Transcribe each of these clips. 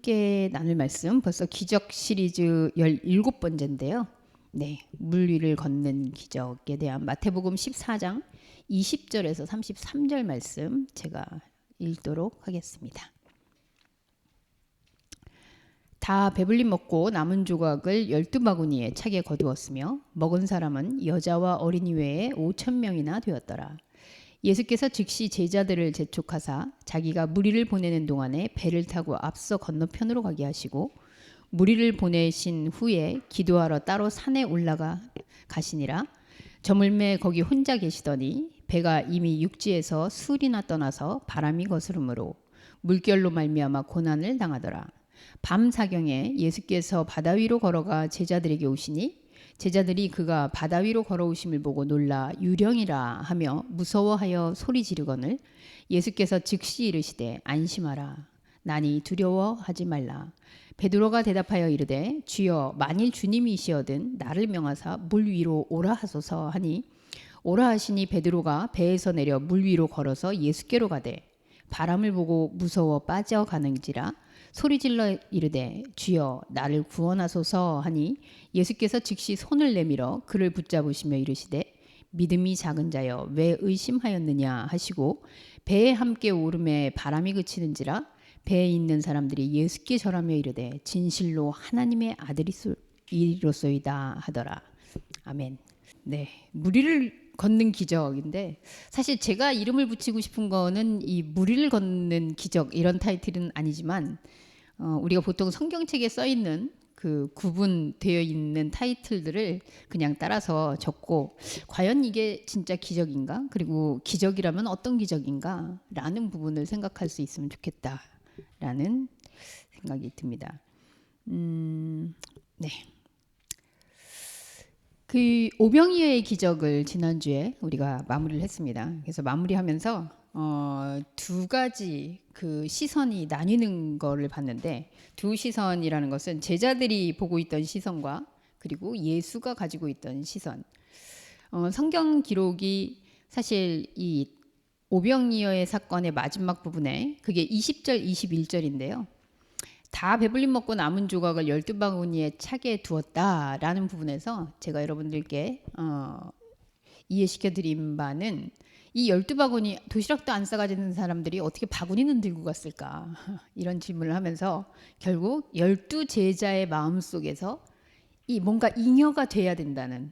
함께 나눌 말씀 벌써 기적 시리즈 17번째인데요. 네, 물 위를 걷는 기적에 대한 마태복음 14장 20절에서 33절 말씀 제가 읽도록 하겠습니다. 다 배불리 먹고 남은 조각을 12바구니에 차게 거두었으며 먹은 사람은 여자와 어린이 외에 5,000명이나 되었더라. 예수께서 즉시 제자들을 재촉하사 자기가 무리를 보내는 동안에 배를 타고 앞서 건너편으로 가게 하시고 무리를 보내신 후에 기도하러 따로 산에 올라가 가시니라. 저물매 거기 혼자 계시더니 배가 이미 육지에서 술이나 떠나서 바람이 거스르므로 물결로 말미암아 고난을 당하더라. 밤 사경에 예수께서 바다 위로 걸어가 제자들에게 오시니 제자들이 그가 바다 위로 걸어오심을 보고 놀라 유령이라 하며 무서워하여 소리 지르거늘 예수께서 즉시 이르시되 안심하라 나니 두려워하지 말라. 베드로가 대답하여 이르되 주여 만일 주님이시여든 나를 명하사 물 위로 오라 하소서 하니 오라 하시니 베드로가 배에서 내려 물 위로 걸어서 예수께로 가되 바람을 보고 무서워 빠져가는지라 소리질러 이르되 주여 나를 구원하소서 하니 예수께서 즉시 손을 내밀어 그를 붙잡으시며 이르시되 믿음이 작은 자여 왜 의심하였느냐 하시고 배에 함께 오름에 바람이 그치는지라 배에 있는 사람들이 예수께 절하며 이르되 진실로 하나님의 아들이로소이다 하더라. 아멘. 네, 무리를 걷는 기적인데 사실 제가 이름을 붙이고 싶은 거는 이 무리를 걷는 기적 이런 타이틀은 아니지만 우리가 보통 성경책에 써 있는 그 구분되어 있는 타이틀들을 그냥 따라서 적고 과연 이게 진짜 기적인가? 그리고 기적이라면 어떤 기적인가? 라는 부분을 생각할 수 있으면 좋겠다라는 생각이 듭니다. 네. 그 오병이어의 기적을 지난주에 우리가 마무리를 했습니다. 그래서 마무리하면서 두 가지 그 시선이 나뉘는 거를 봤는데 두 시선이라는 것은 제자들이 보고 있던 시선과 그리고 예수가 가지고 있던 시선. 성경 기록이 사실 이 오병이어의 사건의 마지막 부분에 그게 20절, 21절인데요. 다 배불리 먹고 남은 조각을 12바구니에 차게 두었다라는 부분에서 제가 여러분들께 이해시켜드린 바는 이 12바구니 도시락도 안 싸가지는 사람들이 어떻게 바구니는 들고 갔을까 이런 질문을 하면서 결국 12제자의 마음속에서 이 뭔가 잉여가 돼야 된다는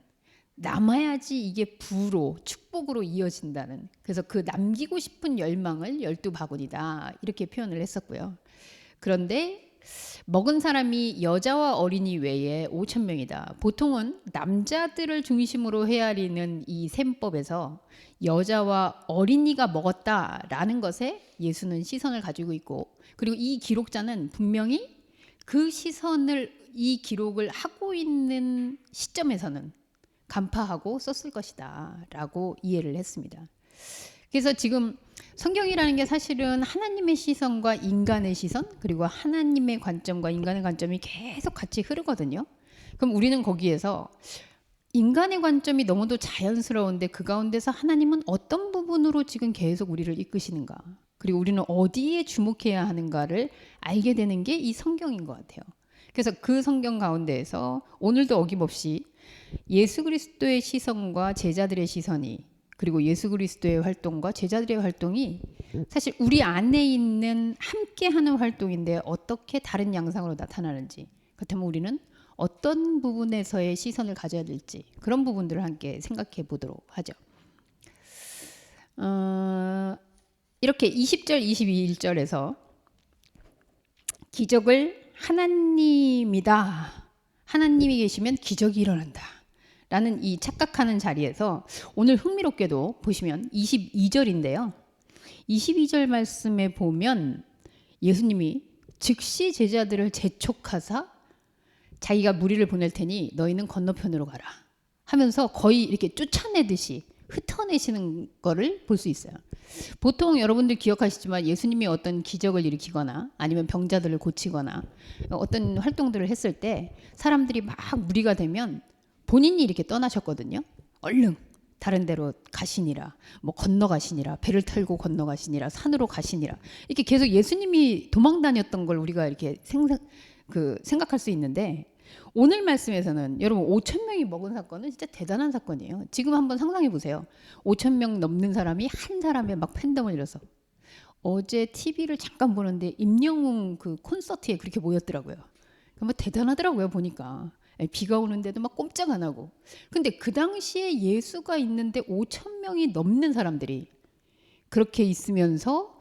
남아야지 이게 부로 축복으로 이어진다는 그래서 그 남기고 싶은 열망을 12바구니다 이렇게 표현을 했었고요. 그런데 먹은 사람이 여자와 어린이 외에 5,000명이다. 보통은 남자들을 중심으로 헤아리는 이 셈법에서 여자와 어린이가 먹었다라는 것에 예수는 시선을 가지고 있고 그리고 이 기록자는 분명히 그 시선을 이 기록을 하고 있는 시점에서는 간파하고 썼을 것이다 라고 이해를 했습니다. 그래서 지금 성경이라는 게 사실은 하나님의 시선과 인간의 시선 그리고 하나님의 관점과 인간의 관점이 계속 같이 흐르거든요. 그럼 우리는 거기에서 인간의 관점이 너무도 자연스러운데 그 가운데서 하나님은 어떤 부분으로 지금 계속 우리를 이끄시는가 그리고 우리는 어디에 주목해야 하는가를 알게 되는 게 이 성경인 것 같아요. 그래서 그 성경 가운데에서 오늘도 어김없이 예수 그리스도의 시선과 제자들의 시선이 그리고 예수 그리스도의 활동과 제자들의 활동이 사실 우리 안에 있는 함께하는 활동인데 어떻게 다른 양상으로 나타나는지 그렇다면 우리는 어떤 부분에서의 시선을 가져야 될지 그런 부분들을 함께 생각해 보도록 하죠. 이렇게 20절 22절에서 기적을 하나님이다. 하나님이 계시면 기적이 일어난다. 라는 이 착각하는 자리에서 오늘 흥미롭게도 보시면 22절인데요. 22절 말씀에 보면 예수님이 즉시 제자들을 재촉하사 자기가 무리를 보낼 테니 너희는 건너편으로 가라 하면서 거의 이렇게 쫓아내듯이 흩어내시는 거를 볼 수 있어요. 보통 여러분들 기억하시지만 예수님이 어떤 기적을 일으키거나 아니면 병자들을 고치거나 어떤 활동들을 했을 때 사람들이 막 무리가 되면 본인이 이렇게 떠나셨거든요. 얼른 다른 데로 가시니라, 뭐 건너가시니라, 배를 타고 건너가시니라, 산으로 가시니라. 이렇게 계속 예수님이 도망 다녔던 걸 우리가 이렇게 생각할 수 있는데, 오늘 말씀에서는 여러분 5천 명이 먹은 사건은 진짜 대단한 사건이에요. 지금 한번 상상해 보세요. 5천 명 넘는 사람이 한 사람의 막 팬덤을 이뤄서. 어제 TV를 잠깐 보는데 임영웅 그 콘서트에 그렇게 모였더라고요. 뭐 대단하더라고요, 보니까. 비가 오는데도 막 꼼짝 안 하고. 근데 그 당시에 예수가 있는데 5천 명이 넘는 사람들이 그렇게 있으면서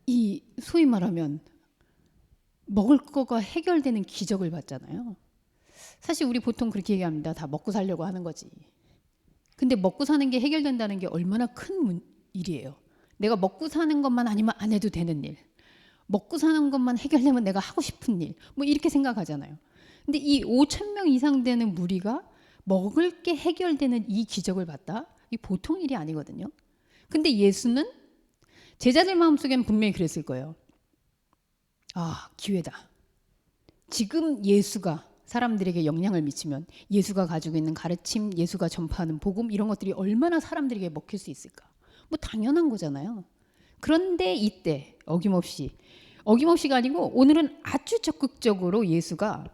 이 소위 말하면 먹을 거가 해결되는 기적을 봤잖아요. 사실 우리 보통 그렇게 얘기합니다. 다 먹고 살려고 하는 거지. 근데 먹고 사는 게 해결된다는 게 얼마나 큰 일이에요. 내가 먹고 사는 것만 아니면 안 해도 되는 일. 먹고 사는 것만 해결되면 내가 하고 싶은 일. 뭐 이렇게 생각하잖아요. 근데 이 5천 명 이상 되는 무리가 먹을 게 해결되는 이 기적을 봤다? 이 보통 일이 아니거든요. 근데 예수는 제자들 마음속에는 분명히 그랬을 거예요. 아, 기회다. 지금 예수가 사람들에게 영향을 미치면 예수가 가지고 있는 가르침, 예수가 전파하는 복음 이런 것들이 얼마나 사람들에게 먹힐 수 있을까? 뭐 당연한 거잖아요. 그런데 이때 어김없이가 아니고 오늘은 아주 적극적으로 예수가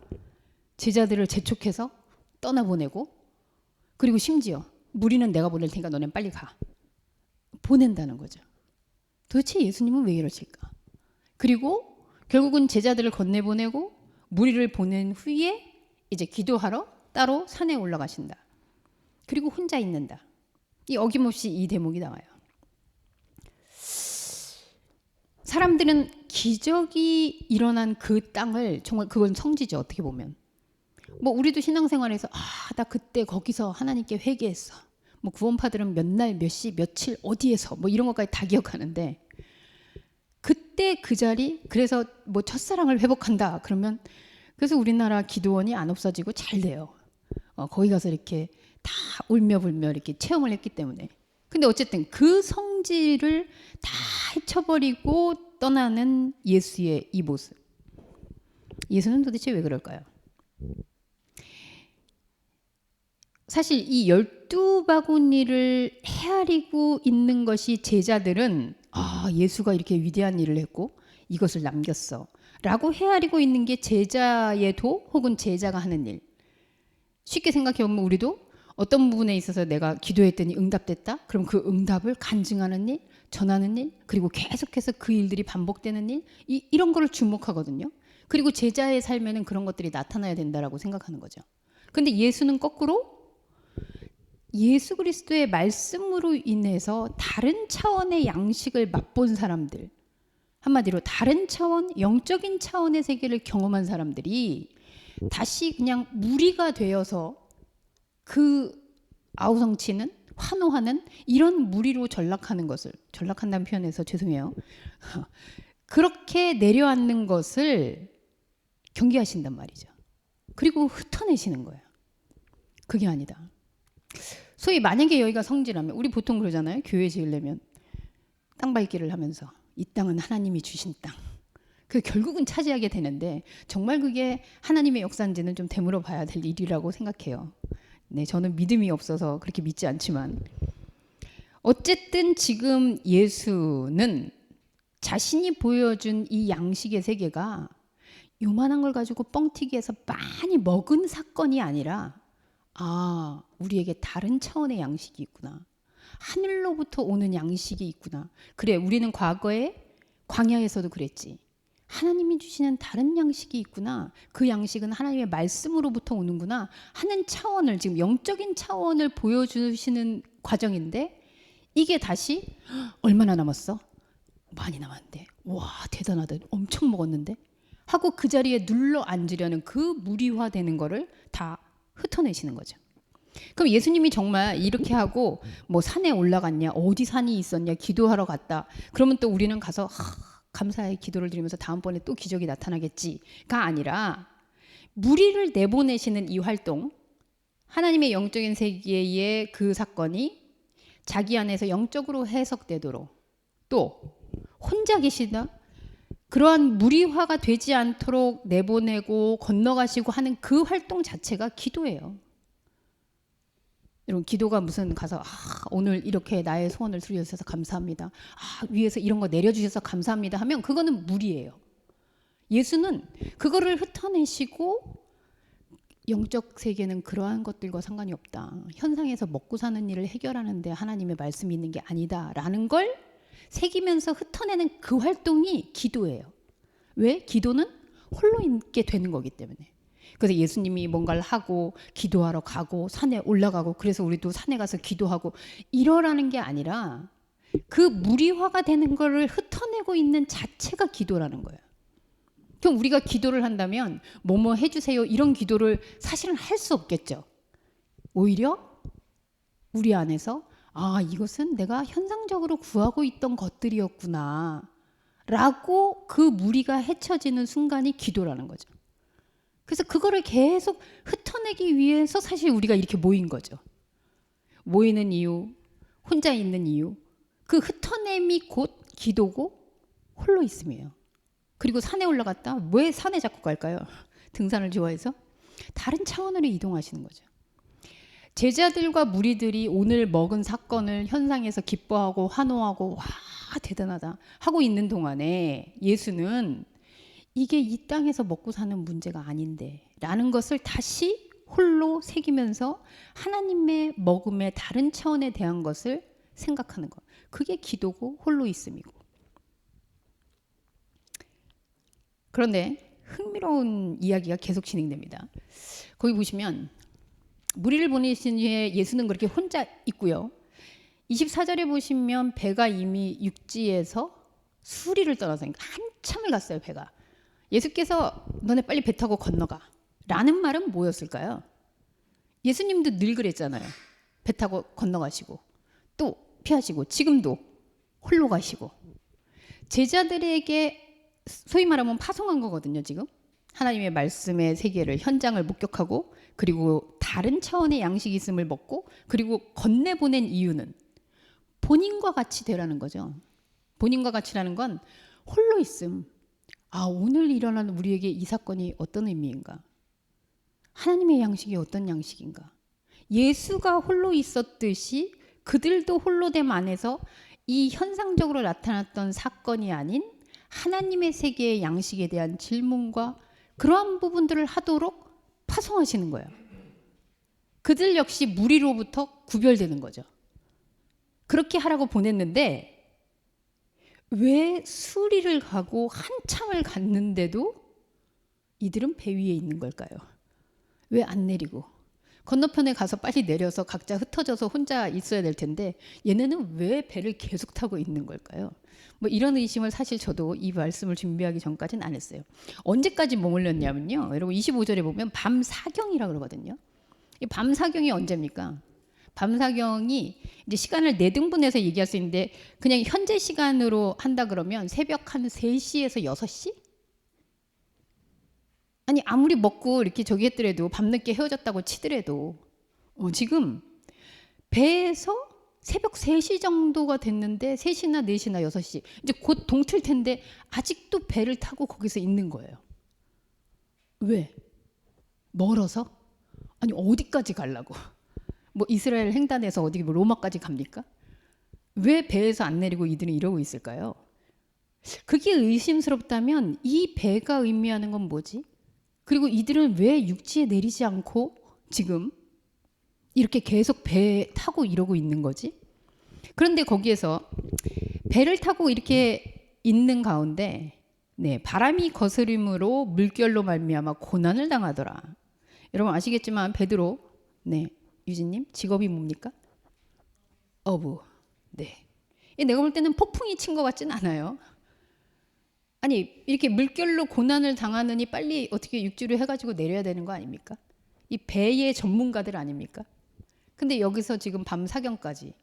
제자들을 재촉해서 떠나보내고, 그리고 심지어 무리는 내가 보낼 테니까 너넨 빨리 가. 보낸다는 거죠. 도대체 예수님은 왜 이러실까? 그리고 결국은 제자들을 건네보내고 무리를 보낸 후에 이제 기도하러 따로 산에 올라가신다. 그리고 혼자 있는다. 이 어김없이 이 대목이 나와요. 사람들은 기적이 일어난 그 땅을 정말 그건 성지죠. 어떻게 보면. 뭐 우리도 신앙생활에서 나 그때 거기서 하나님께 회개했어. 뭐 구원파들은 몇 날, 몇 시, 며칠 어디에서 뭐 이런 것까지 다 기억하는데, 그때 그 자리, 그래서 뭐 첫사랑을 회복한다 그러면, 그래서 우리나라 기도원이 안 없어지고 잘 돼요. 거기 가서 이렇게 다 울며 불며 이렇게 체험을 했기 때문에. 근데 어쨌든 그 성지를 다 헤쳐버리고 떠나는 예수의 이 모습. 예수는 도대체 왜 그럴까요? 사실 이 12바구니를 헤아리고 있는 것이 제자들은 예수가 이렇게 위대한 일을 했고 이것을 남겼어 라고 헤아리고 있는 게 제자의 도 혹은 제자가 하는 일. 쉽게 생각해보면 우리도 어떤 부분에 있어서 내가 기도했더니 응답됐다? 그럼 그 응답을 간증하는 일, 전하는 일, 그리고 계속해서 그 일들이 반복되는 일, 이런 거를 주목하거든요. 그리고 제자의 삶에는 그런 것들이 나타나야 된다라고 생각하는 거죠. 근데 예수는 거꾸로 예수 그리스도의 말씀으로 인해서 다른 차원의 양식을 맛본 사람들, 한마디로 다른 차원, 영적인 차원의 세계를 경험한 사람들이 다시 그냥 무리가 되어서 그 아우성치는 환호하는 이런 무리로 전락한다는 표현에서 죄송해요. 그렇게 내려앉는 것을 경계하신단 말이죠. 그리고 흩어내시는 거예요. 그게 아니다. 소위 만약에 여기가 성지라면, 우리 보통 그러잖아요. 교회 지으려면 땅 밟기를 하면서 이 땅은 하나님이 주신 땅. 그 결국은 차지하게 되는데 정말 그게 하나님의 역사인지는 좀 되물어 봐야 될 일이라고 생각해요. 네, 저는 믿음이 없어서 그렇게 믿지 않지만 어쨌든 지금 예수는 자신이 보여준 이 양식의 세계가 요만한 걸 가지고 뻥튀기해서 많이 먹은 사건이 아니라 우리에게 다른 차원의 양식이 있구나. 하늘로부터 오는 양식이 있구나. 그래, 우리는 과거에 광야에서도 그랬지. 하나님이 주시는 다른 양식이 있구나. 그 양식은 하나님의 말씀으로부터 오는구나 하는 차원을, 지금 영적인 차원을 보여주시는 과정인데, 이게 다시 얼마나 남았어? 많이 남았는데. 와, 대단하다. 엄청 먹었는데? 하고 그 자리에 눌러 앉으려는 그 무리화되는 거를 다 흩어내시는 거죠. 그럼 예수님이 정말 이렇게 하고 뭐 산에 올라갔냐, 어디 산이 있었냐, 기도하러 갔다. 그러면 또 우리는 가서 감사의 기도를 드리면서 다음번에 또 기적이 나타나겠지가 아니라, 무리를 내보내시는 이 활동, 하나님의 영적인 세계의 그 사건이 자기 안에서 영적으로 해석되도록, 또 혼자 계시다 그러한 무리화가 되지 않도록 내보내고 건너가시고 하는 그 활동 자체가 기도예요. 여러분 기도가 무슨 가서 오늘 이렇게 나의 소원을 들어주셔서 감사합니다. 위에서 이런 거 내려주셔서 감사합니다 하면 그거는 무리예요. 예수는 그거를 흩어내시고 영적 세계는 그러한 것들과 상관이 없다. 현상에서 먹고 사는 일을 해결하는데 하나님의 말씀이 있는 게 아니다라는 걸 새기면서 흩어내는 그 활동이 기도예요. 왜? 기도는 홀로 있게 되는 거기 때문에. 그래서 예수님이 뭔가를 하고 기도하러 가고 산에 올라가고 그래서 우리도 산에 가서 기도하고 이러라는 게 아니라 그 무리화가 되는 거를 흩어내고 있는 자체가 기도라는 거예요. 그럼 우리가 기도를 한다면 뭐뭐 해주세요 이런 기도를 사실은 할 수 없겠죠. 오히려 우리 안에서 이것은 내가 현상적으로 구하고 있던 것들이었구나 라고 그 무리가 헤쳐지는 순간이 기도라는 거죠. 그래서 그거를 계속 흩어내기 위해서 사실 우리가 이렇게 모인 거죠. 모이는 이유, 혼자 있는 이유, 그 흩어냄이 곧 기도고 홀로 있음이에요. 그리고 산에 올라갔다. 왜 산에 자꾸 갈까요? 등산을 좋아해서? 다른 차원으로 이동하시는 거죠. 제자들과 무리들이 오늘 먹은 사건을 현상에서 기뻐하고 환호하고 와 대단하다 하고 있는 동안에 예수는 이게 이 땅에서 먹고 사는 문제가 아닌데 라는 것을 다시 홀로 새기면서 하나님의 먹음의 다른 차원에 대한 것을 생각하는 것. 그게 기도고 홀로 있음이고. 그런데 흥미로운 이야기가 계속 진행됩니다. 거기 보시면 무리를 보내신 후에 예수는 그렇게 혼자 있고요. 24절에 보시면 배가 이미 육지에서 수리를 떠나서 한참을 갔어요. 배가. 예수께서 너네 빨리 배 타고 건너가 라는 말은 뭐였을까요? 예수님도 늘 그랬잖아요. 배 타고 건너가시고 또 피하시고 지금도 홀로 가시고 제자들에게 소위 말하면 파송한 거거든요. 지금 하나님의 말씀의 세계를 현장을 목격하고 그리고 다른 차원의 양식이 있음을 먹고 그리고 건네보낸 이유는 본인과 같이 되라는 거죠. 본인과 같이라는 건 홀로 있음. 오늘 일어난 우리에게 이 사건이 어떤 의미인가? 하나님의 양식이 어떤 양식인가? 예수가 홀로 있었듯이 그들도 홀로됨 안에서 이 현상적으로 나타났던 사건이 아닌 하나님의 세계의 양식에 대한 질문과 그러한 부분들을 하도록 파송하시는 거예요. 그들 역시 무리로부터 구별되는 거죠. 그렇게 하라고 보냈는데 왜 수리를 가고 한참을 갔는데도 이들은 배 위에 있는 걸까요? 왜 안 내리고 건너편에 가서 빨리 내려서 각자 흩어져서 혼자 있어야 될 텐데 얘네는 왜 배를 계속 타고 있는 걸까요? 뭐 이런 의심을 사실 저도 이 말씀을 준비하기 전까지는 안 했어요. 언제까지 머물렀냐면요. 여러분 25절에 보면 밤 사경이라고 그러거든요. 이 밤 사경이 언제입니까? 밤 사경이 이제 시간을 4등분해서 얘기할 수 있는데 그냥 현재 시간으로 한다 그러면 새벽 한 3시에서 6시? 아니 아무리 먹고 이렇게 저기 했더라도 밤늦게 헤어졌다고 치더라도 지금 배에서 새벽 3시 정도가 됐는데 3시나 4시나 6시 이제 곧 동틀 텐데 아직도 배를 타고 거기서 있는 거예요. 왜? 멀어서? 아니 어디까지 가려고? 뭐 이스라엘 횡단에서 어디 뭐 로마까지 갑니까? 왜 배에서 안 내리고 이들은 이러고 있을까요? 그게 의심스럽다면 이 배가 의미하는 건 뭐지? 그리고 이들은 왜 육지에 내리지 않고 지금 이렇게 계속 배 타고 이러고 있는 거지? 그런데 거기에서 배를 타고 이렇게 있는 가운데 바람이 거스림으로 물결로 말미암아 고난을 당하더라. 여러분 아시겠지만 베드로 유진님 직업이 뭡니까? 어부. 내가 볼 때는 폭풍이 친 것 같진 않아요. 아니 이렇게 물결로 고난을 당하느니 빨리 어떻게 육지로 해가지고 내려야 되는 거 아닙니까? 이 배의 전문가들 아닙니까? 근데 여기서 지금 밤 사경까지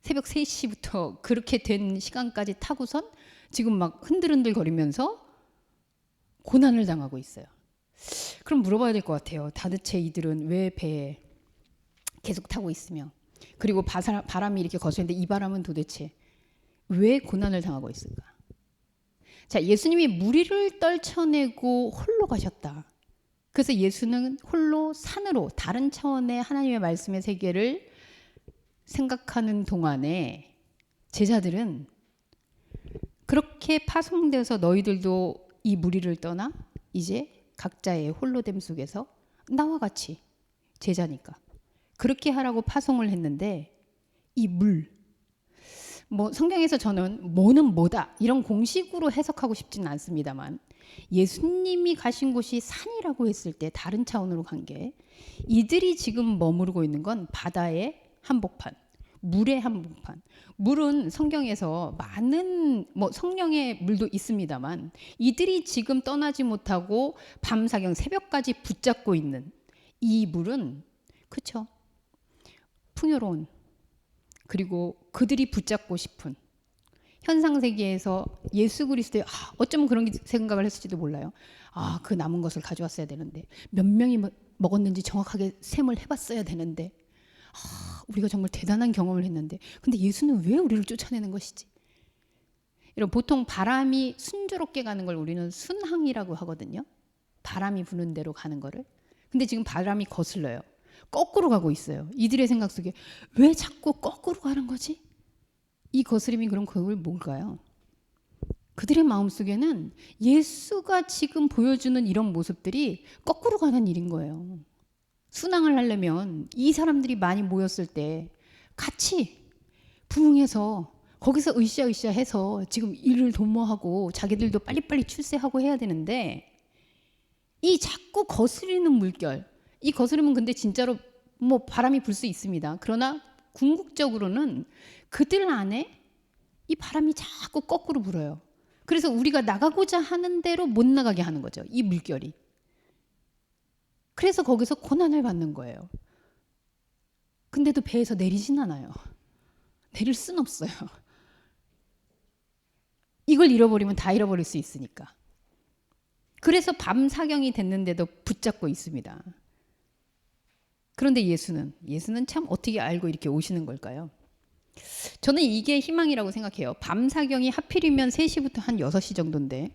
새벽 3시부터 그렇게 된 시간까지 타고선 지금 막 흔들흔들 거리면서 고난을 당하고 있어요. 그럼 물어봐야 될 것 같아요. 도대체 이들은 왜 배에 계속 타고 있으며 그리고 바람이 이렇게 거스는데 이 바람은 도대체 왜 고난을 당하고 있을까? 자, 예수님이 무리를 떨쳐내고 홀로 가셨다. 그래서 예수는 홀로 산으로 다른 차원의 하나님의 말씀의 세계를 생각하는 동안에 제자들은 그렇게 파송돼서 너희들도 이 무리를 떠나 이제 각자의 홀로됨 속에서 나와 같이 제자니까 그렇게 하라고 파송을 했는데 이 물, 뭐 성경에서 저는 뭐는 뭐다 이런 공식으로 해석하고 싶지는 않습니다만 예수님이 가신 곳이 산이라고 했을 때 다른 차원으로 간 게 이들이 지금 머무르고 있는 건 바다의 한복판, 물의 한복판. 물은 성경에서 많은 뭐 성령의 물도 있습니다만 이들이 지금 떠나지 못하고 밤사경 새벽까지 붙잡고 있는 이 물은 그쵸? 풍요로운 그리고 그들이 붙잡고 싶은 현상 세계에서 예수 그리스도의 어쩌면 그런 생각을 했을지도 몰라요. 그 남은 것을 가져왔어야 되는데 몇 명이 먹었는지 정확하게 셈을 해봤어야 되는데 우리가 정말 대단한 경험을 했는데 근데 예수는 왜 우리를 쫓아내는 것이지? 이런 보통 바람이 순조롭게 가는 걸 우리는 순항이라고 하거든요. 바람이 부는 대로 가는 거를. 근데 지금 바람이 거슬러요. 거꾸로 가고 있어요. 이들의 생각 속에 왜 자꾸 거꾸로 가는 거지? 이 거스림이 그럼 그걸 뭘까요? 그들의 마음속에는 예수가 지금 보여주는 이런 모습들이 거꾸로 가는 일인 거예요. 순항을 하려면 이 사람들이 많이 모였을 때 같이 부흥해서 거기서 으쌰으쌰 해서 지금 일을 도모하고 자기들도 빨리빨리 출세하고 해야 되는데 이 자꾸 거스리는 물결, 이 거스름은 근데 진짜로 뭐 바람이 불 수 있습니다. 그러나 궁극적으로는 그들 안에 이 바람이 자꾸 거꾸로 불어요. 그래서 우리가 나가고자 하는 대로 못 나가게 하는 거죠. 이 물결이. 그래서 거기서 고난을 받는 거예요. 근데도 배에서 내리진 않아요. 내릴 순 없어요. 이걸 잃어버리면 다 잃어버릴 수 있으니까. 그래서 밤 사경이 됐는데도 붙잡고 있습니다. 그런데 예수는 참 어떻게 알고 이렇게 오시는 걸까요? 저는 이게 희망이라고 생각해요. 밤 사경이 하필이면 3시부터 한 6시 정도인데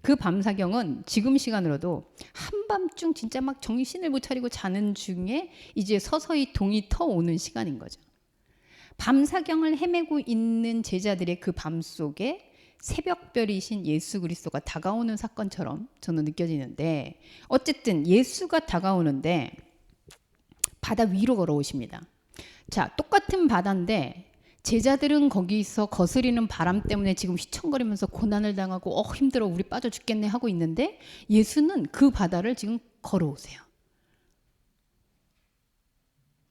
그 밤 사경은 지금 시간으로도 한밤중 진짜 막 정신을 못 차리고 자는 중에 이제 서서히 동이 터오는 시간인 거죠. 밤 사경을 헤매고 있는 제자들의 그 밤 속에 새벽별이신 예수 그리스도가 다가오는 사건처럼 저는 느껴지는데 어쨌든 예수가 다가오는데 바다 위로 걸어오십니다. 자, 똑같은 바다인데 제자들은 거기서 거스리는 바람 때문에 지금 휘청거리면서 고난을 당하고 힘들어 우리 빠져 죽겠네 하고 있는데 예수는 그 바다를 지금 걸어오세요.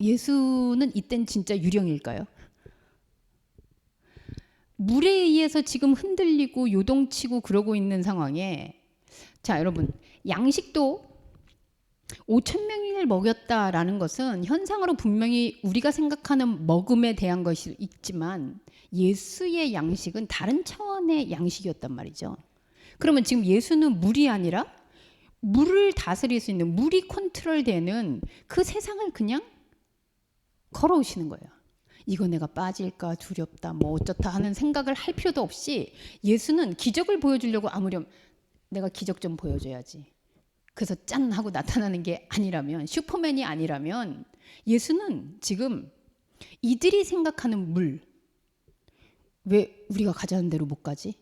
예수는 이땐 진짜 유령일까요? 물에 의해서 지금 흔들리고 요동치고 그러고 있는 상황에 자 여러분 양식도 5,000명을 먹였다라는 것은 현상으로 분명히 우리가 생각하는 먹음에 대한 것이 있지만 예수의 양식은 다른 차원의 양식이었단 말이죠. 그러면 지금 예수는 물이 아니라 물을 다스릴 수 있는 물이 컨트롤되는 그 세상을 그냥 걸어오시는 거예요. 이거 내가 빠질까 두렵다 뭐 어쩌다 하는 생각을 할 필요도 없이 예수는 기적을 보여주려고 아무렴 내가 기적 좀 보여줘야지. 그래서 짠 하고 나타나는 게 아니라면 슈퍼맨이 아니라면 예수는 지금 이들이 생각하는 물 왜 우리가 가자는 대로 못 가지?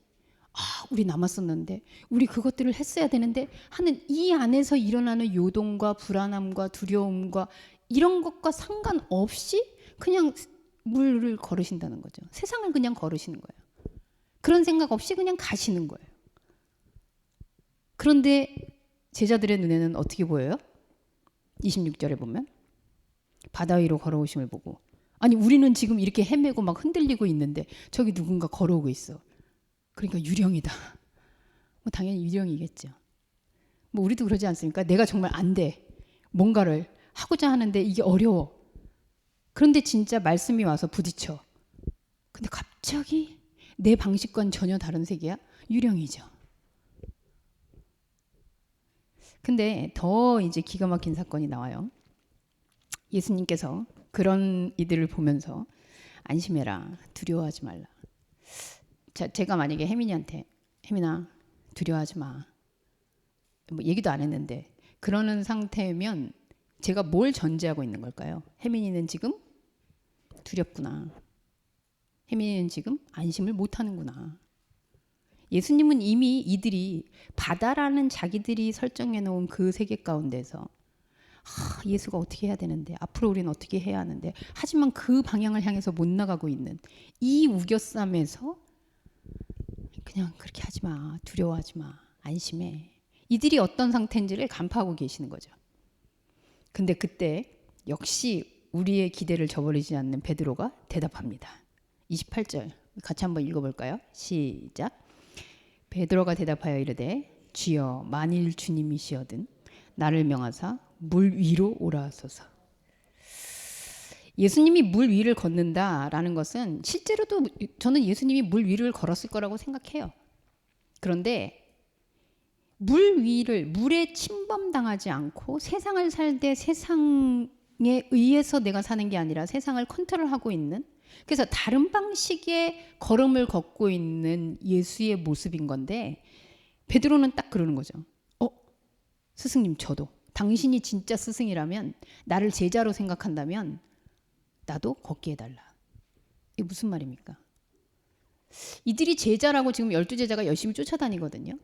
우리 남았었는데 우리 그것들을 했어야 되는데 하는 이 안에서 일어나는 요동과 불안함과 두려움과 이런 것과 상관없이 그냥 물을 걸으신다는 거죠. 세상을 그냥 걸으시는 거예요. 그런 생각 없이 그냥 가시는 거예요. 그런데 제자들의 눈에는 어떻게 보여요? 26절에 보면 바다 위로 걸어오심을 보고 아니 우리는 지금 이렇게 헤매고 막 흔들리고 있는데 저기 누군가 걸어오고 있어. 그러니까 유령이다. 뭐 당연히 유령이겠죠. 뭐 우리도 그러지 않습니까? 내가 정말 안 돼. 뭔가를 하고자 하는데 이게 어려워. 그런데 진짜 말씀이 와서 부딪혀. 근데 갑자기 내 방식과는 전혀 다른 세계야? 유령이죠. 근데 더 이제 기가 막힌 사건이 나와요. 예수님께서 그런 이들을 보면서 안심해라, 두려워하지 말라. 자, 제가 만약에 혜민이한테 혜민아 두려워하지 마. 뭐 얘기도 안 했는데 그러는 상태면 제가 뭘 전제하고 있는 걸까요? 혜민이는 지금 두렵구나. 혜민이는 지금 안심을 못하는구나. 예수님은 이미 이들이 바다라는 자기들이 설정해 놓은 그 세계 가운데서 예수가 어떻게 해야 되는데, 앞으로 우리는 어떻게 해야 하는데, 하지만 그 방향을 향해서 못 나가고 있는 이 우겨쌈에서 그냥 그렇게 하지 마, 두려워하지 마, 안심해. 이들이 어떤 상태인지를 간파하고 계시는 거죠. 근데 그때 역시 우리의 기대를 저버리지 않는 베드로가 대답합니다. 28절 같이 한번 읽어볼까요? 시작. 베드로가 대답하여 이르되 주여 만일 주님이시거든 나를 명하사 물 위로 오라 하소서. 예수님이 물 위를 걷는다라는 것은 실제로도 저는 예수님이 물 위를 걸었을 거라고 생각해요. 그런데 물 위를 물에 침범당하지 않고 세상을 살되 세상에 의해서 내가 사는 게 아니라 세상을 컨트롤하고 있는, 그래서 다른 방식의 걸음을 걷고 있는 예수의 모습인 건데 베드로는 딱 그러는 거죠. 스승님, 저도 당신이 진짜 스승이라면, 나를 제자로 생각한다면 나도 걷게 해달라. 이게 무슨 말입니까? 이들이 제자라고 지금 12제자가 열심히 쫓아다니거든요.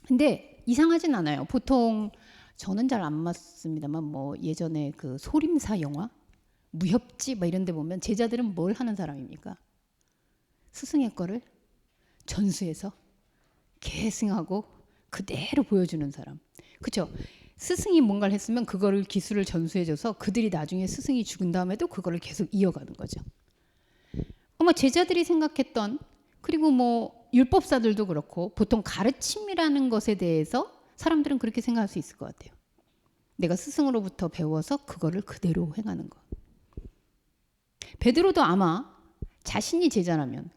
근데 이상하진 않아요. 보통 저는 잘 안 맞습니다만 뭐 예전에 그 소림사 영화 무협지 막 이런 데 보면 제자들은 뭘 하는 사람입니까? 스승의 거를 전수해서 계승하고 그대로 보여주는 사람. 그렇죠? 스승이 뭔가를 했으면 그거를 기술을 전수해줘서 그들이 나중에 스승이 죽은 다음에도 그거를 계속 이어가는 거죠. 아마 제자들이 생각했던, 그리고 뭐 율법사들도 그렇고 보통 가르침이라는 것에 대해서 사람들은 그렇게 생각할 수 있을 것 같아요. 내가 스승으로부터 배워서 그거를 그대로 행하는 것. 베드로도 아마 자신이 제자라면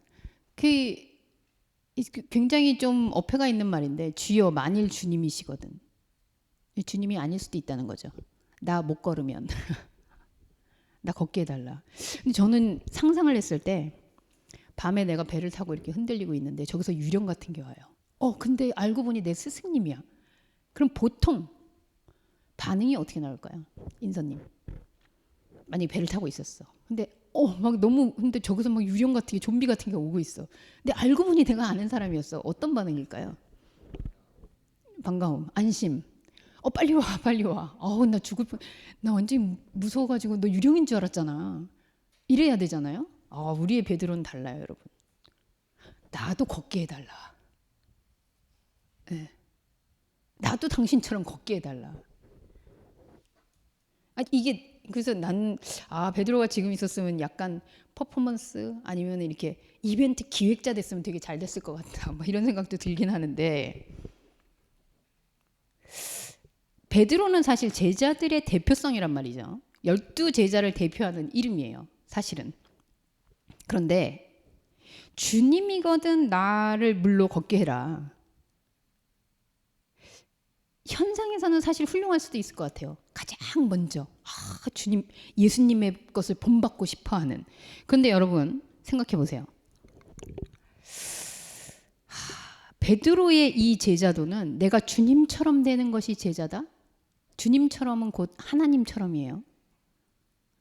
굉장히 좀 어폐가 있는 말인데, 주여 만일 주님이시거든. 주님이 아닐 수도 있다는 거죠. 나 못 걸으면 나 걷게 해달라. 근데 저는 상상을 했을 때 밤에 내가 배를 타고 이렇게 흔들리고 있는데 저기서 유령 같은 게 와요. 근데 알고 보니 내 스승님이야. 그럼 보통 반응이 어떻게 나올까요? 인서님. 만약에 배를 타고 있었어. 근데 막 너무, 근데 저기서 막 유령 같은 게, 좀비 같은 게 오고 있어. 근데 알고 보니 내가 아는 사람이었어. 어떤 반응일까요? 반가움, 안심. 빨리 와, 빨리 와. 나 죽을 뻔. 나 완전히 무서워가지고 너 유령인 줄 알았잖아. 이래야 되잖아요. 우리의 베드로는 달라요, 여러분. 나도 걷게 해달라. 네. 나도 당신처럼 걷게 해달라. 이게 그래서 난 베드로가 지금 있었으면 약간 퍼포먼스 아니면 이렇게 이벤트 기획자 됐으면 되게 잘 됐을 것 같다. 막 이런 생각도 들긴 하는데, 베드로는 사실 제자들의 대표성이란 말이죠. 12제자를 대표하는 이름이에요, 사실은. 그런데 주님이거든 나를 물로 걷게 해라. 현상에서는 사실 훌륭할 수도 있을 것 같아요. 가장 먼저 주님, 예수님의 것을 본받고 싶어하는. 그런데 여러분 생각해 보세요. 베드로의 이 제자도는 내가 주님처럼 되는 것이 제자다? 주님처럼은 곧 하나님처럼이에요.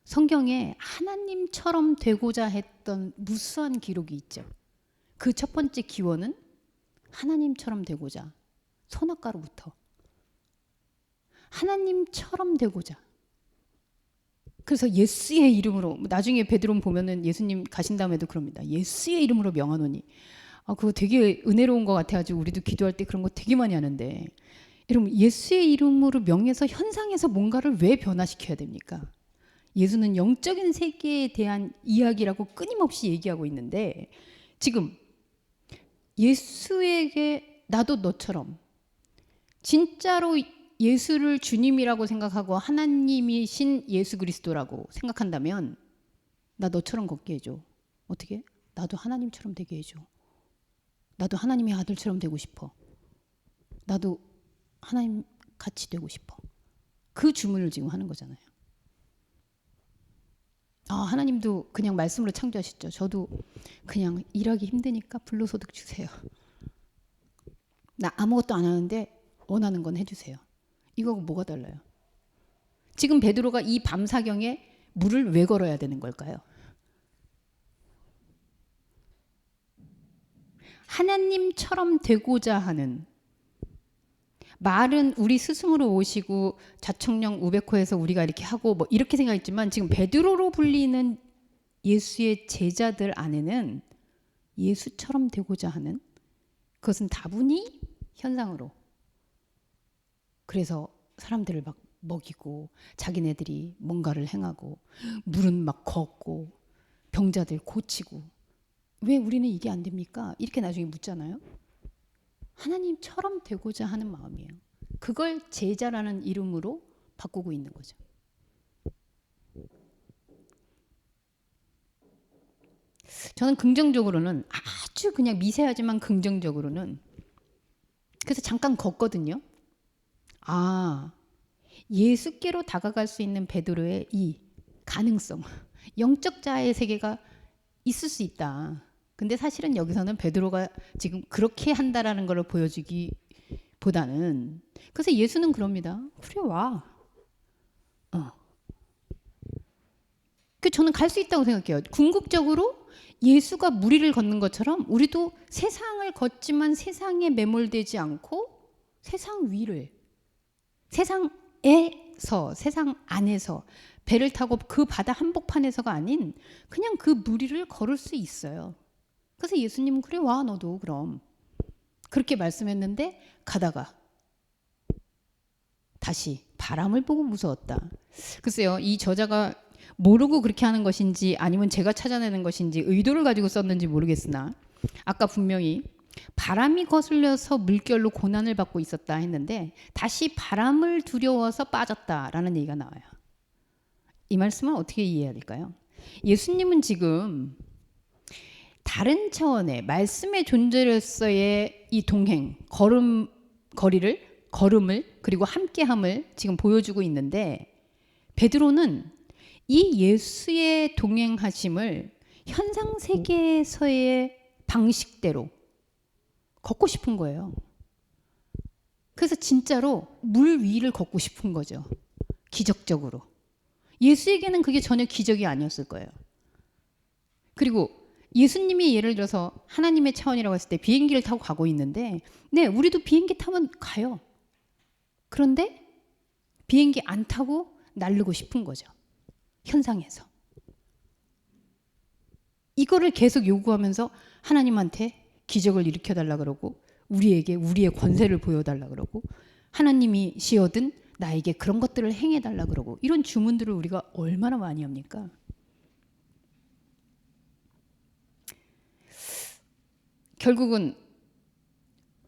성경에 하나님처럼 되고자 했던 무수한 기록이 있죠. 그 첫 번째 기원은 하나님처럼 되고자, 선악과로부터 하나님처럼 되고자. 그래서 예수의 이름으로, 나중에 베드로 보면은 예수님 가신 다음에도 그럽니다. 예수의 이름으로 명하노니. 그거 되게 은혜로운 것 같아가지고 우리도 기도할 때 그런 거 되게 많이 하는데, 여러분 예수의 이름으로 명해서 현상에서 뭔가를 왜 변화시켜야 됩니까? 예수는 영적인 세계에 대한 이야기라고 끊임없이 얘기하고 있는데, 지금 예수에게 나도 너처럼 진짜로 예수를 주님이라고 생각하고 하나님이신 예수 그리스도라고 생각한다면 나 너처럼 걷게 해줘. 어떻게? 나도 하나님처럼 되게 해줘. 나도 하나님의 아들처럼 되고 싶어. 나도 하나님 같이 되고 싶어. 그 주문을 지금 하는 거잖아요. 하나님도 그냥 말씀으로 창조하셨죠. 저도 그냥 일하기 힘드니까 불로소득 주세요. 나 아무것도 안 하는데 원하는 건 해주세요. 이거하고 뭐가 달라요? 지금 베드로가 이 밤사경에 물을 왜 걸어야 되는 걸까요? 하나님처럼 되고자 하는, 말은 우리 스승으로 오시고 자청령 우베코에서 우리가 이렇게 하고 뭐 이렇게 생각했지만, 지금 베드로로 불리는 예수의 제자들 안에는 예수처럼 되고자 하는, 그것은 다분히 현상으로, 그래서 사람들을 막 먹이고 자기네들이 뭔가를 행하고 물은 막 걷고 병자들 고치고, 왜 우리는 이게 안 됩니까? 이렇게 나중에 묻잖아요. 하나님처럼 되고자 하는 마음이에요. 그걸 제자라는 이름으로 바꾸고 있는 거죠. 저는 긍정적으로는, 아주 그냥 미세하지만 긍정적으로는, 그래서 잠깐 걷거든요. 예수께로 다가갈 수 있는 베드로의 이 가능성, 영적 자아의 세계가 있을 수 있다. 근데 사실은 여기서는 베드로가 지금 그렇게 한다라는 걸 보여주기보다는, 그래서 예수는 그럽니다. 그래, 와. 저는 갈 수 있다고 생각해요. 궁극적으로 예수가 무리를 걷는 것처럼 우리도 세상을 걷지만 세상에 매몰되지 않고 세상 위를, 세상에서, 세상 안에서 배를 타고 그 바다 한복판에서가 아닌 그냥 그 무리를 걸을 수 있어요. 그래서 예수님은 그래, 와, 너도 그럼. 그렇게 말씀했는데 가다가 다시 바람을 보고 무서웠다. 글쎄요, 이 저자가 모르고 그렇게 하는 것인지 아니면 제가 찾아내는 것인지 의도를 가지고 썼는지 모르겠으나, 아까 분명히 바람이 거슬려서 물결로 고난을 받고 있었다 했는데 다시 바람을 두려워서 빠졌다라는 얘기가 나와요. 이 말씀은 어떻게 이해해야 될까요? 예수님은 지금 다른 차원의 말씀의 존재로서의 이 동행, 걸음을 그리고 함께함을 지금 보여주고 있는데, 베드로는 이 예수의 동행하심을 현상 세계에서의 방식대로 걷고 싶은 거예요. 그래서 진짜로 물 위를 걷고 싶은 거죠. 기적적으로. 예수에게는 그게 전혀 기적이 아니었을 거예요. 그리고 예수님이 예를 들어서 하나님의 차원이라고 했을 때 비행기를 타고 가고 있는데, 네, 우리도 비행기 타면 가요. 그런데 비행기 안 타고 날르고 싶은 거죠. 현상에서. 이거를 계속 요구하면서 하나님한테 기적을 일으켜달라 그러고, 우리에게 우리의 권세를 보여달라 그러고, 하나님이 시어든 나에게 그런 것들을 행해달라 그러고, 이런 주문들을 우리가 얼마나 많이 합니까? 결국은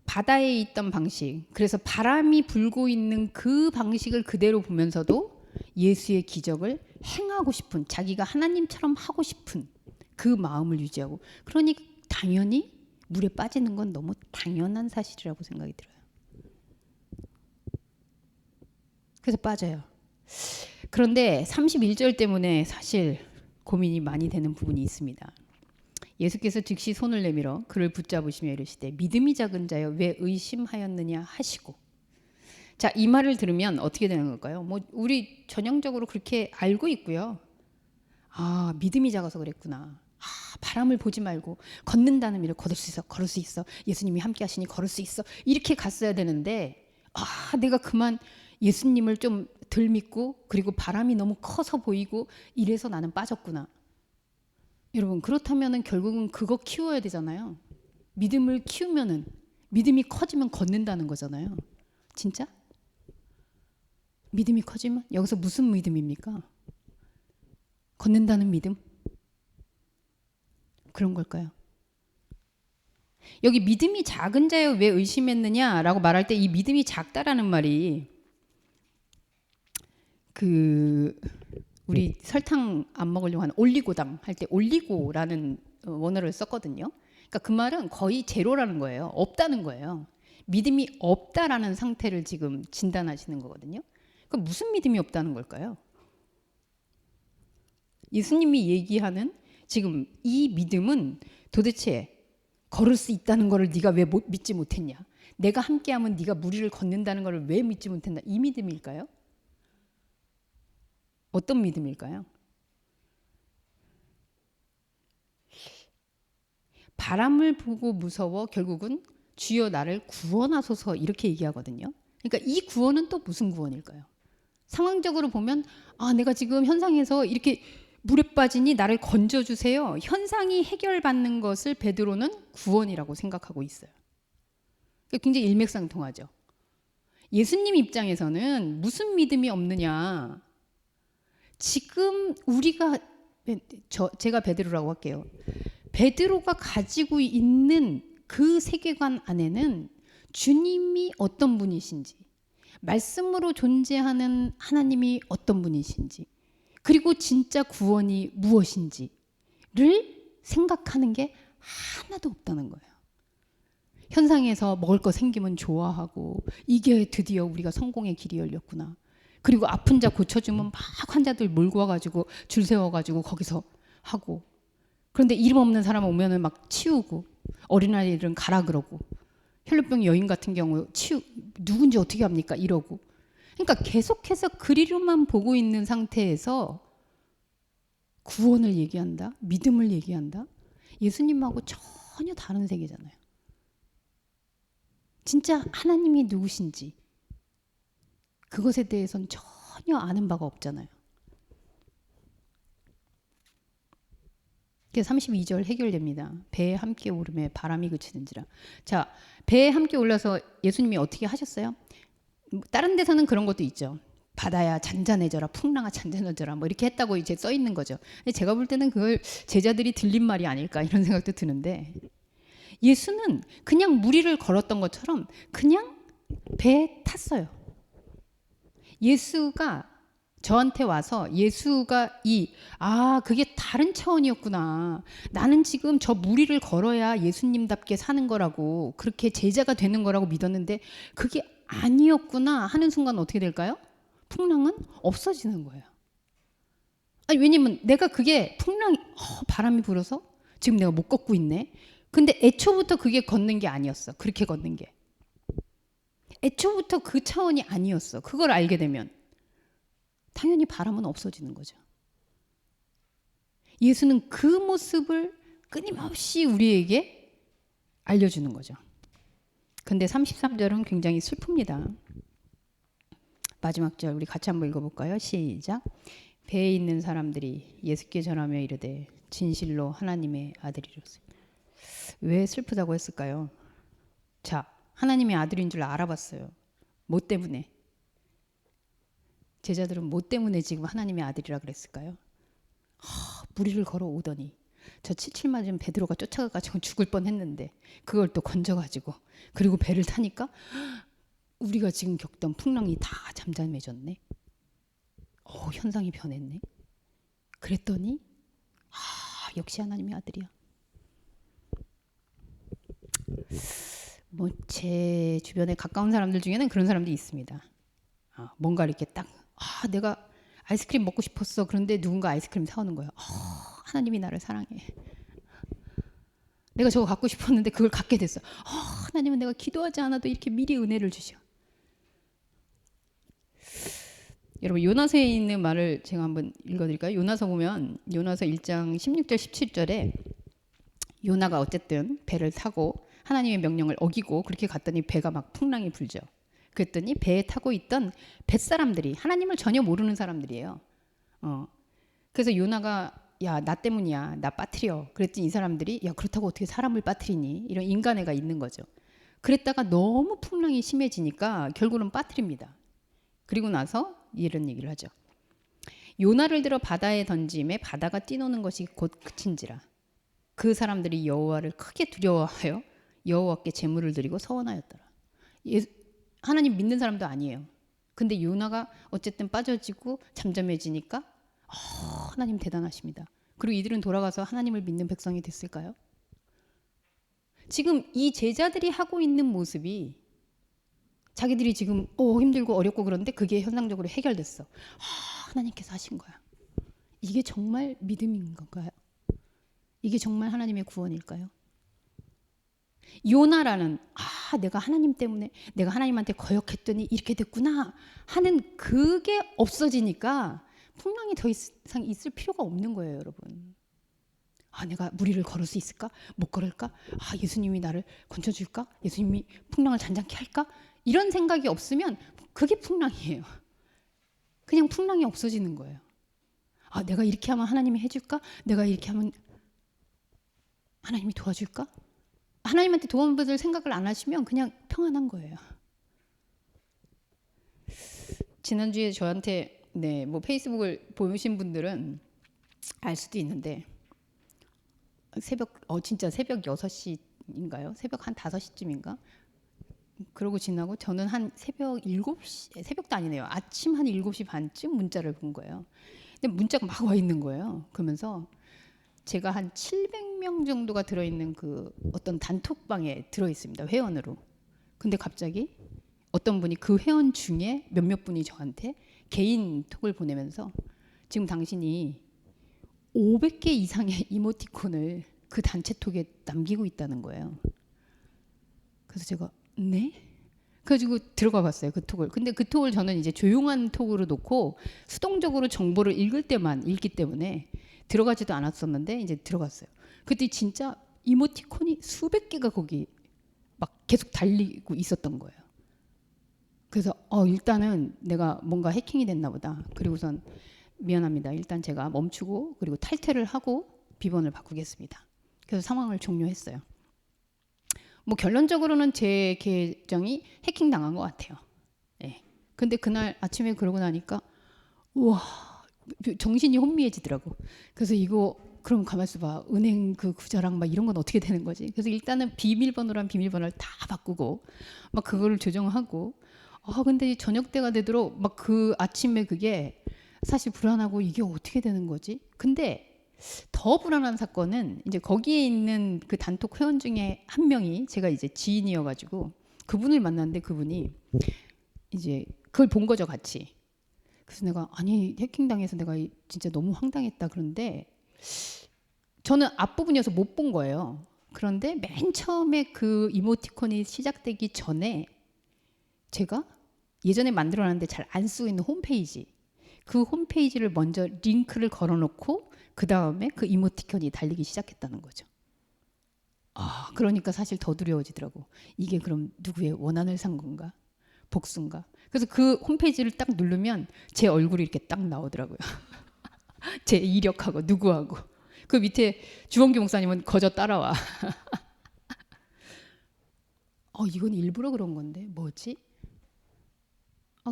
바다에 있던 방식, 그래서 바람이 불고 있는 그 방식을 그대로 보면서도 예수의 기적을 행하고 싶은, 자기가 하나님처럼 하고 싶은 그 마음을 유지하고, 그러니 당연히 물에 빠지는 건 너무 당연한 사실이라고 생각이 들어요. 그래서 빠져요. 그런데 31절 때문에 사실 고민이 많이 되는 부분이 있습니다. 예수께서 즉시 손을 내밀어 그를 붙잡으시며 이르시되 믿음이 작은 자여 왜 의심하였느냐 하시고. 자, 이 말을 들으면 어떻게 되는 걸까요? 뭐 우리 전형적으로 그렇게 알고 있고요. 믿음이 작아서 그랬구나. 바람을 보지 말고 걷는다는 일을 걸을 수 있어. 걸을 수 있어. 예수님이 함께 하시니 걸을 수 있어. 이렇게 갔어야 되는데, 내가 그만 예수님을 좀 덜 믿고, 그리고 바람이 너무 커서 보이고 이래서 나는 빠졌구나. 여러분, 그렇다면은 결국은 그거 키워야 되잖아요. 믿음을 키우면은, 믿음이 커지면 걷는다는 거잖아요. 진짜? 믿음이 커지면? 여기서 무슨 믿음입니까? 걷는다는 믿음? 그런 걸까요? 여기 믿음이 작은 자여 왜 의심했느냐라고 말할 때 이 믿음이 작다라는 말이, 우리 설탕 안 먹으려고 하는 올리고당 할 때 올리고라는 원어를 썼거든요. 그러니까 그 말은 거의 제로라는 거예요. 없다는 거예요. 믿음이 없다라는 상태를 지금 진단하시는 거거든요. 그럼 무슨 믿음이 없다는 걸까요? 예수님이 얘기하는 지금 이 믿음은 도대체 걸을 수 있다는 것을 네가 왜 믿지 못했냐? 내가 함께하면 네가 무리를 걷는다는 것을 왜 믿지 못했나? 이 믿음일까요? 어떤 믿음일까요? 바람을 보고 무서워 결국은 주여 나를 구원하소서 이렇게 얘기하거든요. 그러니까 이 구원은 또 무슨 구원일까요? 상황적으로 보면 내가 지금 현상에서 이렇게 물에 빠지니 나를 건져주세요. 현상이 해결받는 것을 베드로는 구원이라고 생각하고 있어요. 그러니까 굉장히 일맥상통하죠. 예수님 입장에서는 무슨 믿음이 없느냐. 지금 우리가 제가 베드로라고 할게요. 베드로가 가지고 있는 그 세계관 안에는 주님이 어떤 분이신지, 말씀으로 존재하는 하나님이 어떤 분이신지, 그리고 진짜 구원이 무엇인지를 생각하는 게 하나도 없다는 거예요. 현상에서 먹을 거 생기면 좋아하고 이게 드디어 우리가 성공의 길이 열렸구나. 그리고 아픈 자 고쳐주면 막 환자들 몰고 와가지고 줄 세워가지고 거기서 하고, 그런데 이름 없는 사람 오면은 막 치우고, 어린아이들은 가라 그러고, 혈루병 여인 같은 경우 누군지 어떻게 합니까 이러고. 그러니까 계속해서 그리로만 보고 있는 상태에서 구원을 얘기한다, 믿음을 얘기한다. 예수님하고 전혀 다른 세계잖아요. 진짜 하나님이 누구신지 그것에 대해서는 전혀 아는 바가 없잖아요. 32절 해결됩니다. 배에 함께 오름에 바람이 그치는지라. 자, 배에 함께 올라서 예수님이 어떻게 하셨어요? 다른 데서는 그런 것도 있죠. 바다야 잔잔해져라, 풍랑아 잔잔해져라, 뭐 이렇게 했다고 이제 써 있는 거죠. 근데 제가 볼 때는 그걸 제자들이 들린 말이 아닐까 이런 생각도 드는데, 예수는 그냥 무리를 걸었던 것처럼 그냥 배에 탔어요. 예수가 저한테 와서 예수가 그게 다른 차원이었구나. 나는 지금 저 무리를 걸어야 예수님답게 사는 거라고, 그렇게 제자가 되는 거라고 믿었는데 그게 아니었구나 하는 순간 어떻게 될까요? 풍랑은 없어지는 거예요. 왜냐면 내가 그게 바람이 불어서 지금 내가 못 걷고 있네. 근데 애초부터 그게 걷는 게 아니었어. 그렇게 걷는 게. 애초부터 그 차원이 아니었어. 그걸 알게 되면 당연히 바람은 없어지는 거죠. 예수는 그 모습을 끊임없이 우리에게 알려주는 거죠. 근데 33절은 굉장히 슬픕니다. 마지막 절 우리 같이 한번 읽어볼까요? 시작. 배에 있는 사람들이 예수께 전하며 이르되 진실로 하나님의 아들이로소. 왜 슬프다고 했을까요? 자, 하나님의 아들인 줄 알아봤어요. 뭐 때문에? 제자들은 뭐 때문에 지금 하나님의 아들이라 그랬을까요? 무리를 걸어오더니 저 칠칠 맞은 베드로가 쫓아가가지고 죽을 뻔했는데 그걸 또 건져가지고, 그리고 배를 타니까 우리가 지금 겪던 풍랑이 다 잠잠해졌네. 현상이 변했네. 그랬더니 역시 하나님의 아들이야. 뭐 제 주변에 가까운 사람들 중에는 그런 사람들이 있습니다. 뭔가 이렇게 딱 내가 아이스크림 먹고 싶었어. 그런데 누군가 아이스크림 사오는 거예요. 하나님이 나를 사랑해. 내가 저거 갖고 싶었는데 그걸 갖게 됐어. 하나님은 내가 기도하지 않아도 이렇게 미리 은혜를 주셔. 여러분, 요나서에 있는 말을 제가 한번 읽어드릴까요? 요나서 보면 요나서 1장 16절 17절에 요나가 어쨌든 배를 타고 하나님의 명령을 어기고 그렇게 갔더니 배가 막 풍랑이 불죠. 그랬더니 배에 타고 있던 뱃사람들이 하나님을 전혀 모르는 사람들이에요. 그래서 요나가 야, 나 때문이야. 나 빠뜨려. 그랬더니 이 사람들이 야, 그렇다고 어떻게 사람을 빠뜨리니? 이런 인간애가 있는 거죠. 그랬다가 너무 풍랑이 심해지니까 결국은 빠뜨립니다. 그리고 나서 이런 얘기를 하죠. 요나를 들어 바다에 던짐에 바다가 뛰노는 것이 곧 그친지라. 그 사람들이 여호와를 크게 두려워하여 여호와께 제물을 드리고 서원하였더라. 하나님 믿는 사람도 아니에요. 근데 요나가 어쨌든 빠져지고 잠잠해지니까 하나님 대단하십니다. 그리고 이들은 돌아가서 하나님을 믿는 백성이 됐을까요? 지금 이 제자들이 하고 있는 모습이 자기들이 지금 힘들고 어렵고 그런데 그게 현상적으로 해결됐어. 하나님께서 하신 거야. 이게 정말 믿음인 건가요? 이게 정말 하나님의 구원일까요? 요나라는 내가 하나님 때문에 내가 하나님한테 거역했더니 이렇게 됐구나 하는 그게 없어지니까 풍랑이 더 이상 있을 필요가 없는 거예요, 여러분. 내가 무리를 걸을 수 있을까? 못 걸을까? 예수님이 나를 건져줄까? 예수님이 풍랑을 잔잔케 할까? 이런 생각이 없으면 그게 풍랑이에요. 그냥 풍랑이 없어지는 거예요. 내가 이렇게 하면 하나님이 해줄까? 내가 이렇게 하면 하나님이 도와줄까? 하나님한테 도움받을 생각을 안 하시면 그냥 평안한 거예요. 지난주에 저한테 뭐 페이스북을 보신 분들은 알 수도 있는데 진짜 새벽 6시인가요? 새벽 한 5시쯤인가? 그러고 지나고 저는 한 새벽 7시, 새벽도 아니네요. 아침 한 7시 반쯤 문자를 본 거예요. 근데 문자가 막 와 있는 거예요. 그러면서 제가 한 700명 정도가 들어있는 그 어떤 단톡방에 들어있습니다. 회원으로. 근데 갑자기 어떤 분이 그 회원 중에 몇몇 분이 저한테 개인 톡을 보내면서 지금 당신이 500개 이상의 이모티콘을 그 단체 톡에 남기고 있다는 거예요. 그래서 제가 네? 그래가지고 들어가 봤어요, 그 톡을. 근데 그 톡을 저는 이제 조용한 톡으로 놓고 수동적으로 정보를 읽을 때만 읽기 때문에 들어가지도 않았었는데 이제 들어갔어요. 그때 진짜 이모티콘이 수백 개가 거기 막 계속 달리고 있었던 거예요. 그래서 일단은 내가 뭔가 해킹이 됐나 보다. 그리고선 미안합니다. 일단 제가 멈추고 그리고 탈퇴를 하고 비번을 바꾸겠습니다. 그래서 상황을 종료했어요. 뭐 결론적으로는 제 계정이 해킹 당한 것 같아요. 네. 근데 그날 아침에 그러고 나니까 우와 정신이 혼미해지더라고. 그래서 이거 그럼 가만있어 봐. 은행 그 구자랑 막 이런 건 어떻게 되는 거지? 그래서 일단은 비밀번호랑 비밀번호를 다 바꾸고 막 그거를 조정하고 근데 저녁 때가 되도록 막 그 아침에 그게 사실 불안하고 이게 어떻게 되는 거지? 근데 더 불안한 사건은 이제 거기에 있는 그 단톡 회원 중에 한 명이 제가 이제 지인이어가지고 그분을 만났는데 그분이 이제 그걸 본 거죠, 같이. 그래서 내가 해킹당해서 내가 진짜 너무 황당했다 그런데 저는 앞부분이어서 못 본 거예요. 그런데 맨 처음에 그 이모티콘이 시작되기 전에 제가 예전에 만들어놨는데 잘 안 쓰고 있는 홈페이지 그 홈페이지를 먼저 링크를 걸어놓고 그 다음에 그 이모티콘이 달리기 시작했다는 거죠. 그러니까 사실 더 두려워지더라고. 이게 그럼 누구의 원한을 산 건가? 복수인가? 그래서 그 홈페이지를 딱 누르면 제 얼굴이 이렇게 딱 나오더라고요. 제 이력하고 누구하고. 그 밑에 주원기 목사님은 거저 따라와. 이건 일부러 그런 건데 뭐지?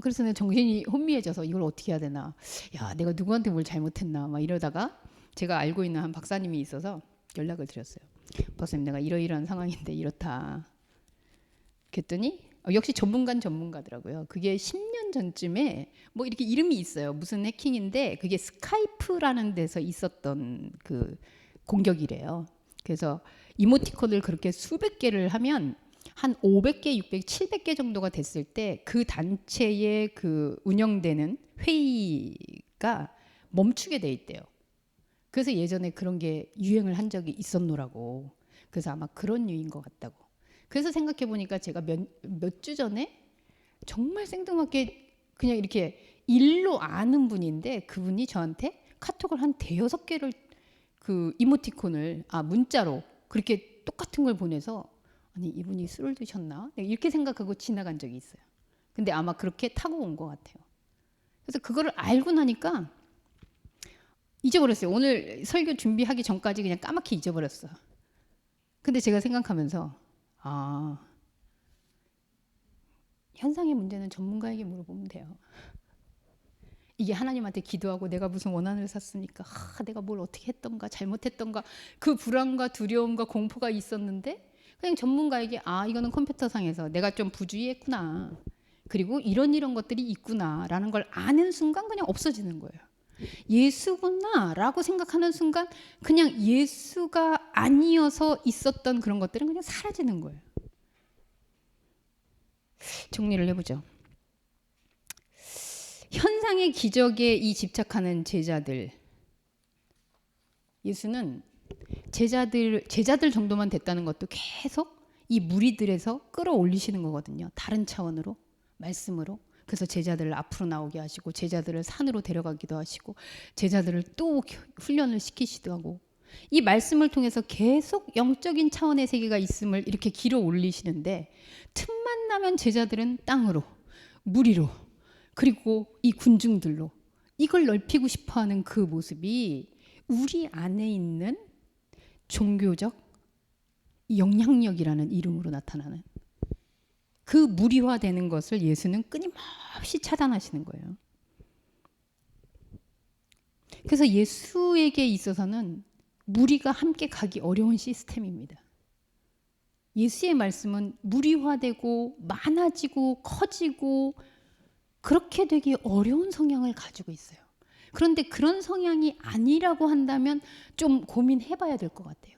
그래서 내가 정신이 혼미해져서 이걸 어떻게 해야 되나. 내가 누구한테 뭘 잘못했나 막 이러다가 제가 알고 있는 한 박사님이 있어서 연락을 드렸어요. 박사님 내가 이러이러한 상황인데 이렇다. 그랬더니 역시 전문가더라고요. 그게 10년 전쯤에 뭐 이렇게 이름이 있어요. 무슨 해킹인데 그게 스카이프라는 데서 있었던 그 공격이래요. 그래서 이모티콘을 그렇게 수백 개를 하면 한 500개, 600, 700개 정도가 됐을 때 그 단체의 그 운영되는 회의가 멈추게 돼 있대요. 그래서 예전에 그런 게 유행을 한 적이 있었노라고. 그래서 아마 그런 류인 것 같다고. 그래서 생각해 보니까 제가 몇 주 전에 정말 생뚱맞게 그냥 이렇게 일로 아는 분인데 그분이 저한테 카톡을 한 대여섯 개를 그 이모티콘을 문자로 그렇게 똑같은 걸 보내서 이분이 술을 드셨나? 이렇게 생각하고 지나간 적이 있어요. 근데 아마 그렇게 타고 온 것 같아요. 그래서 그거를 알고 나니까 잊어버렸어요. 오늘 설교 준비하기 전까지 그냥 까맣게 잊어버렸어. 근데 제가 생각하면서 현상의 문제는 전문가에게 물어보면 돼요. 이게 하나님한테 기도하고 내가 무슨 원한을 샀으니까 내가 뭘 어떻게 했던가 잘못했던가 그 불안과 두려움과 공포가 있었는데 그냥 전문가에게 이거는 컴퓨터상에서 내가 좀 부주의했구나. 그리고 이런 것들이 있구나라는 걸 아는 순간 그냥 없어지는 거예요. 예수구나라고 생각하는 순간 그냥 예수가 아니어서 있었던 그런 것들은 그냥 사라지는 거예요. 정리를 해보죠. 현상의 기적에 이 집착하는 제자들. 예수는 제자들 정도만 됐다는 것도 계속 이 무리들에서 끌어올리시는 거거든요. 다른 차원으로, 말씀으로. 그래서 제자들을 앞으로 나오게 하시고 제자들을 산으로 데려가기도 하시고 제자들을 또 훈련을 시키시기도 하고 이 말씀을 통해서 계속 영적인 차원의 세계가 있음을 이렇게 길어 올리시는데 틈만 나면 제자들은 땅으로, 무리로, 그리고 이 군중들로 이걸 넓히고 싶어하는 그 모습이 우리 안에 있는 종교적 영향력이라는 이름으로 나타나는 그 무리화되는 것을 예수는 끊임없이 차단하시는 거예요. 그래서 예수에게 있어서는 무리가 함께 가기 어려운 시스템입니다. 예수의 말씀은 무리화되고 많아지고 커지고 그렇게 되기 어려운 성향을 가지고 있어요. 그런데 그런 성향이 아니라고 한다면 좀 고민해봐야 될 것 같아요.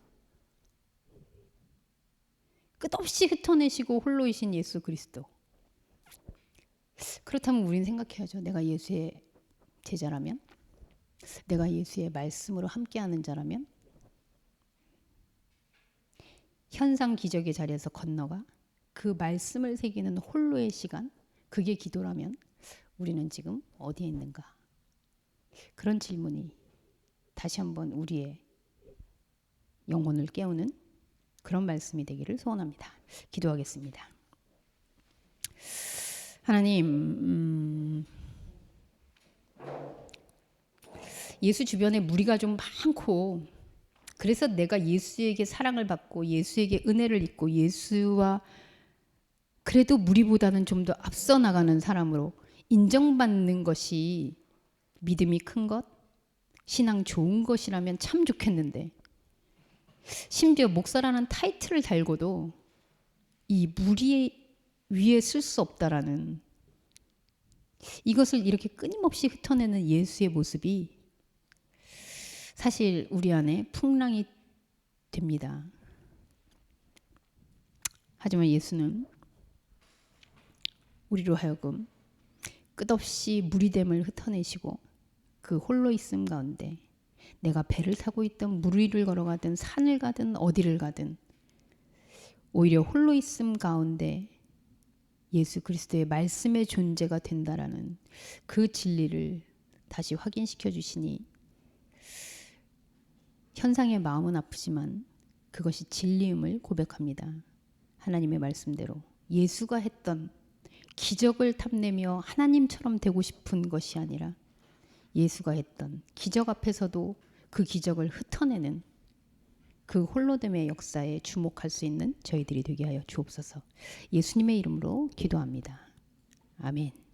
끝없이 흩어내시고 홀로이신 예수 그리스도. 그렇다면 우리는 생각해야죠. 내가 예수의 제자라면, 내가 예수의 말씀으로 함께하는 자라면, 현상 기적의 자리에서 건너가 그 말씀을 새기는 홀로의 시간, 그게 기도라면 우리는 지금 어디에 있는가? 그런 질문이 다시 한번 우리의 영혼을 깨우는 그런 말씀이 되기를 소원합니다. 기도하겠습니다. 하나님, 예수 주변에 무리가 좀 많고 그래서 내가 예수에게 사랑을 받고 예수에게 은혜를 입고 예수와 그래도 무리보다는 좀 더 앞서 나가는 사람으로 인정받는 것이 믿음이 큰 것, 신앙 좋은 것이라면 참 좋겠는데 심지어 목사라는 타이틀을 달고도 이 무리 위에 쓸 수 없다라는 이것을 이렇게 끊임없이 흩어내는 예수의 모습이 사실 우리 안에 풍랑이 됩니다. 하지만 예수는 우리로 하여금 끝없이 무리됨을 흩어내시고 그 홀로 있음 가운데 내가 배를 타고 있던 무리를 걸어가든 산을 가든 어디를 가든 오히려 홀로 있음 가운데 예수 그리스도의 말씀의 존재가 된다라는 그 진리를 다시 확인시켜 주시니 현상의 마음은 아프지만 그것이 진리임을 고백합니다. 하나님의 말씀대로 예수가 했던 기적을 탐내며 하나님처럼 되고 싶은 것이 아니라 예수가 했던 기적 앞에서도 그 기적을 흩어내는 그 홀로됨의 역사에 주목할 수 있는 저희들이 되게 하여 주옵소서. 예수님의 이름으로 기도합니다. 아멘.